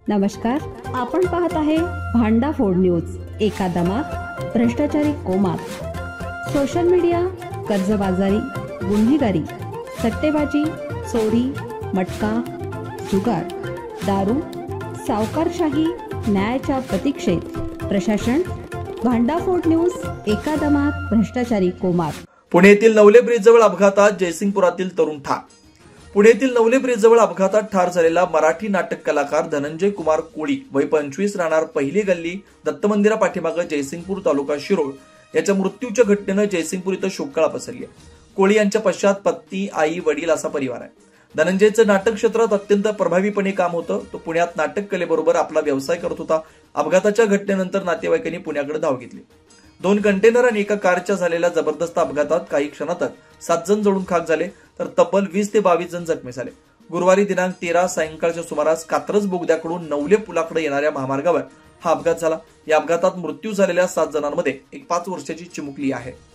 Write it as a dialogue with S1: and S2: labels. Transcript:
S1: नमस्कार, आपण पाहत आहे भांडाफोड न्यूज। एका दमात भ्रष्टाचारी कोमात, सोशल मीडिया, कर्जबाजारी, गुन्हेगारी, सट्टेबाजी, चोरी, मटका, जुगार, दारू, सावकारशाही, न्यायाच्या प्रतीक्षेत प्रशासन। भांडाफोड न्यूज, एका दमात भ्रष्टाचारी कोमात।
S2: पुणे येथील नवले ब्रिजजवळ अपघातात जयसिंगपुरातील तरुण ठार। पुणे येथील नवले ब्रिजजवळ अपघातात ठार झालेला मराठी नाटक कलाकार धनंजय कुमार कोळी वय 25 राहणार पहिली गल्ली दत्त मंदिरा पाठीमागे जयसिंगपूर तालुका शिरोळ याच्या मृत्यूच्या घटनेनं जयसिंगपूर इथं शोककळा पसरली आहे। कोळी यांच्या पश्चात पत्नी, आई, वडील असा परिवार आहे। धनंजयचं नाटक क्षेत्रात अत्यंत प्रभावीपणे काम होतं। तो पुण्यात नाटक कलेबरोबर आपला व्यवसाय करत होता। अपघाताच्या घटनेनंतर नातेवाईकांनी पुण्याकडे धाव घेतली। 2 कंटेनर आणि एका कारच्या झालेल्या जबरदस्त अपघातात काही क्षणातच 7 जण जळून खाक झाले, तर तब्बल 20 ते 22 जण जखमी झाले। गुरुवारी दिनांक 13 सायंकाळच्या सुमारास कात्रज बोगद्याकडून नवले पुलाकडे येणाऱ्या महामार्गावर हा अपघात झाला। या अपघातात मृत्यू झालेल्या 7 जणांमध्ये एक 5 वर्षाची चिमुकली आहे।